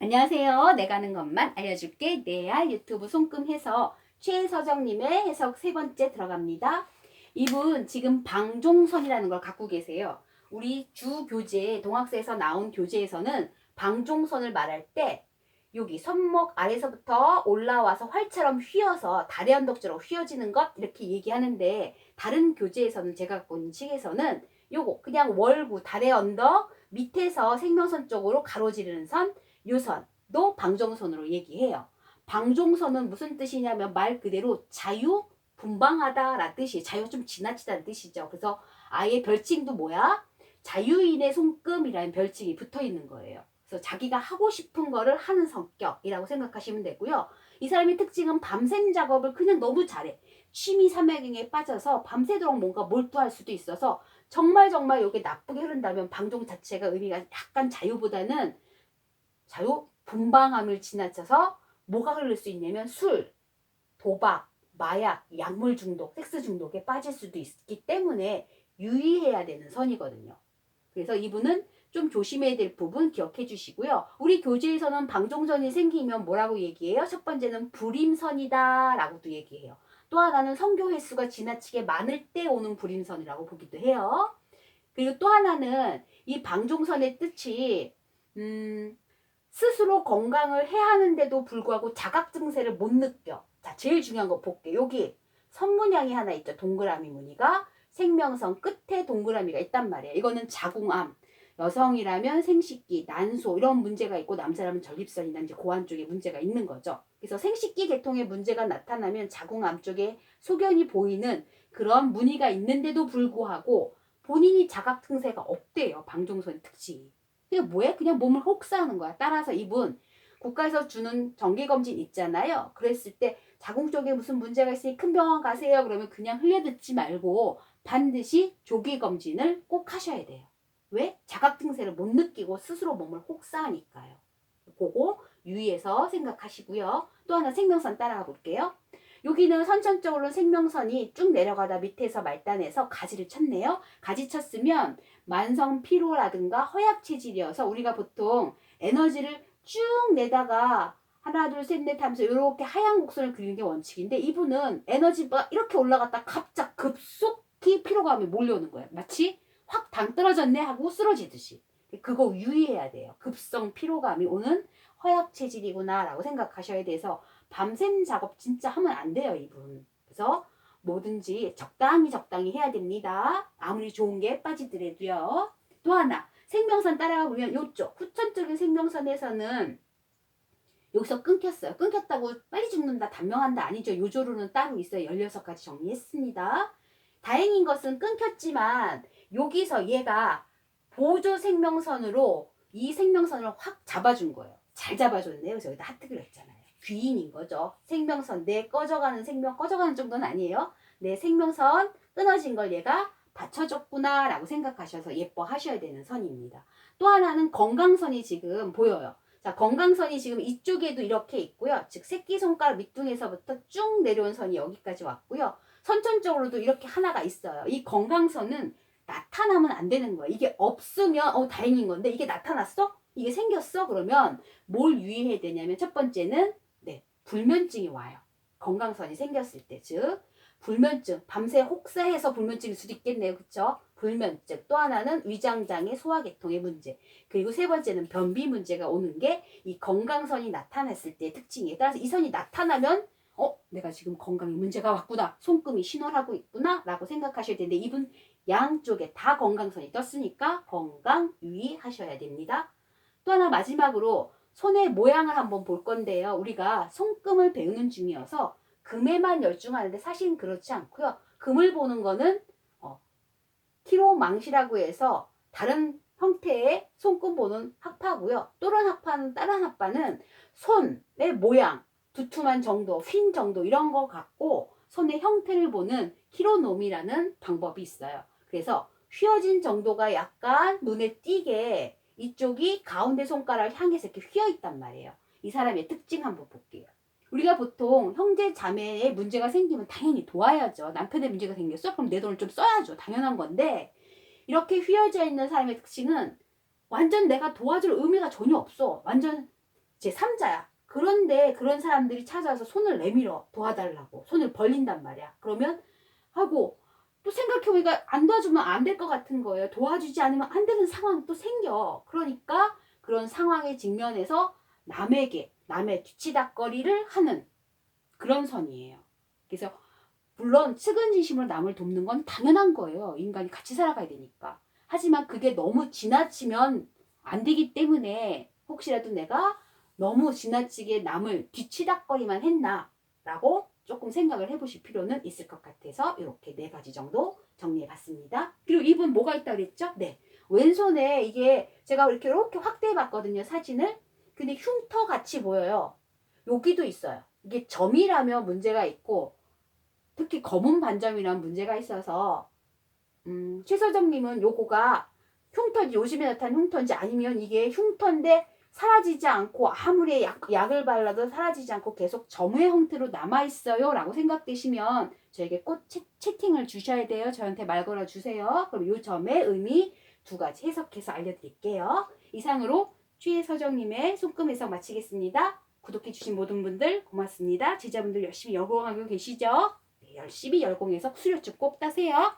안녕하세요. 내가 하는 것만 알려줄게. 내알 유튜브 손금해석 최서정님의 해석 세 번째 들어갑니다. 이분 지금 방종선이라는 걸 갖고 계세요. 우리 주 교재 동학세에서 나온 교재에서는 방종선을 말할 때 여기 손목 아래서부터 올라와서 활처럼 휘어서 다리 언덕처럼 휘어지는 것 이렇게 얘기하는데, 다른 교재에서는 제가 갖고 있는 책에서는 요거 그냥 월구 다리 언덕 밑에서 생명선 쪽으로 가로지르는 선, 요선도 방종선으로 얘기해요. 방종선은 무슨 뜻이냐면 말 그대로 자유 분방하다라는 뜻이, 자유 좀 지나치다는 뜻이죠. 그래서 아예 별칭도 뭐야? 자유인의 손금이라는 별칭이 붙어 있는 거예요. 그래서 자기가 하고 싶은 거를 하는 성격이라고 생각하시면 되고요. 이 사람의 특징은 밤샘 작업을 그냥 너무 잘해. 취미 삼매경에 빠져서 밤새도록 뭔가 몰두할 수도 있어서 정말 이게 나쁘게 흐른다면 방종 자체가 의미가 약간 자유보다는 자유 분방함을 지나쳐서 뭐가 흐를 수 있냐면 술, 도박, 마약, 약물 중독, 섹스 중독에 빠질 수도 있기 때문에 유의해야 되는 선이거든요. 그래서 이분은 좀 조심해야 될 부분 기억해 주시고요. 우리 교재에서는 방종선이 생기면 뭐라고 얘기해요? 첫 번째는 불임선이다 라고도 얘기해요. 또 하나는 성교 횟수가 지나치게 많을 때 오는 불임선이라고 보기도 해요. 그리고 또 하나는 이 방종선의 뜻이 스스로 건강을 해야 하는데도 불구하고 자각 증세를 못 느껴. 자, 제일 중요한 거 볼게. 여기 선문양이 하나 있죠. 동그라미 무늬가. 생명선 끝에 동그라미가 있단 말이에요. 이거는 자궁암. 여성이라면 생식기, 난소 이런 문제가 있고, 남자라면 전립선이나 이제 고환 쪽에 문제가 있는 거죠. 그래서 생식기 계통에 문제가 나타나면 자궁암 쪽에 소견이 보이는 그런 무늬가 있는데도 불구하고 본인이 자각 증세가 없대요. 방종선 특징이. 그게 뭐야? 그냥 몸을 혹사하는 거야. 따라서 이분 국가에서 주는 정기검진 있잖아요. 그랬을 때 자궁 쪽에 무슨 문제가 있으니 큰 병원 가세요. 그러면 그냥 흘려듣지 말고 반드시 조기검진을 꼭 하셔야 돼요. 왜? 자각 증세를 못 느끼고 스스로 몸을 혹사하니까요. 그거 유의해서 생각하시고요. 또 하나 생명선 따라가 볼게요. 여기는 선천적으로 생명선이 쭉 내려가다 밑에서 말단에서 가지를 쳤네요. 가지 쳤으면 만성 피로라든가 허약 체질이어서 우리가 보통 에너지를 쭉 내다가 하나 둘 셋 넷 하면서 이렇게 하얀 곡선을 그리는 게 원칙인데, 이분은 에너지가 이렇게 올라갔다 갑자기 급속히 피로감이 몰려오는 거예요. 마치 확 당 떨어졌네 하고 쓰러지듯이. 그거 유의해야 돼요. 급성 피로감이 오는 허약 체질이구나 라고 생각하셔야 돼서 밤샘 작업 진짜 하면 안 돼요, 이분. 그래서 뭐든지 적당히 해야 됩니다. 아무리 좋은 게 빠지더라도요. 또 하나 생명선 따라가 보면 요쪽 후천적인 생명선에서는 여기서 끊겼어요. 끊겼다고 빨리 죽는다, 단명한다 아니죠. 요조로는 따로 있어요. 16가지 정리했습니다. 다행인 것은 끊겼지만 여기서 얘가 보조 생명선으로 이 생명선을 확 잡아준 거예요. 잘 잡아줬네요. 그래서 여기다 하트 그렸잖아요. 귀인인 거죠. 생명선, 내 꺼져가는 생명, 꺼져가는 정도는 아니에요. 내 생명선 끊어진 걸 얘가 받쳐줬구나 라고 생각하셔서 예뻐하셔야 되는 선입니다. 또 하나는 건강선이 지금 보여요. 자, 건강선이 지금 이쪽에도 이렇게 있고요. 즉 새끼손가락 밑둥에서부터 쭉 내려온 선이 여기까지 왔고요. 선천적으로도 이렇게 하나가 있어요. 이 건강선은 나타나면 안 되는 거예요. 이게 없으면 다행인 건데, 이게 나타났어? 이게 생겼어? 그러면 뭘 유의해야 되냐면, 첫 번째는 불면증이 와요. 건강선이 생겼을 때. 즉 불면증, 밤새 혹사해서 불면증일 수도 있겠네요. 그쵸? 불면증. 또 하나는 위장장애, 소화계통의 문제. 그리고 세 번째는 변비 문제가 오는 게 이 건강선이 나타났을 때의 특징이에요. 따라서 이 선이 나타나면 내가 지금 건강에 문제가 왔구나, 손금이 신호를 하고 있구나 라고 생각하셔야 되는데, 이분 양쪽에 다 건강선이 떴으니까 건강 유의하셔야 됩니다. 또 하나 마지막으로 손의 모양을 한번 볼 건데요. 우리가 손금을 배우는 중이어서 금에만 열중하는데 사실은 그렇지 않고요. 금을 보는 거는 키로망시라고 해서 다른 형태의 손금 보는 학파고요. 다른 학파는 손의 모양, 두툼한 정도, 휜 정도 이런 거 갖고 손의 형태를 보는 키로놈이라는 방법이 있어요. 그래서 휘어진 정도가 약간 눈에 띄게 이쪽이 가운데 손가락을 향해서 이렇게 휘어 있단 말이에요. 이 사람의 특징 한번 볼게요. 우리가 보통 형제 자매에 문제가 생기면 당연히 도와야죠. 남편의 문제가 생겼어? 그럼 내 돈을 좀 써야죠. 당연한 건데, 이렇게 휘어져 있는 사람의 특징은 완전 내가 도와줄 의미가 전혀 없어. 완전 제3자야. 그런데 그런 사람들이 찾아와서 손을 내밀어 도와달라고 손을 벌린단 말이야. 그러면 하고 또 생각해보니까 안 도와주면 안 될 것 같은 거예요. 도와주지 않으면 안 되는 상황이 또 생겨. 그러니까 그런 상황에 직면해서 남의 뒤치다꺼리를 하는 그런 선이에요. 그래서 물론 측은지심으로 남을 돕는 건 당연한 거예요. 인간이 같이 살아가야 되니까. 하지만 그게 너무 지나치면 안 되기 때문에 혹시라도 내가 너무 지나치게 남을 뒤치다꺼리만 했나 라고 조금 생각을 해보실 필요는 있을 것 같아서 이렇게 4가지 정도 정리해봤습니다. 그리고 이분 뭐가 있다고 그랬죠? 네, 왼손에 이게 제가 이렇게 확대해봤거든요, 사진을. 근데 흉터 같이 보여요. 여기도 있어요. 이게 점이라면 문제가 있고 특히 검은 반점이라는 문제가 있어서 최서정님은 요거가 흉터인지 요즘에 나타난 흉터인지 아니면 이게 흉터인데 사라지지 않고 아무리 약을 발라도 사라지지 않고 계속 점의 형태로 남아있어요 라고 생각되시면 저에게 꼭 채팅을 주셔야 돼요. 저한테 말 걸어주세요. 그럼 요 점의 의미 2가지 해석해서 알려드릴게요. 이상으로 최서정님의 손금 해석 마치겠습니다. 구독해주신 모든 분들 고맙습니다. 제자분들 열심히 열공하고 계시죠? 네, 열심히 열공해서 수료증 꼭 따세요.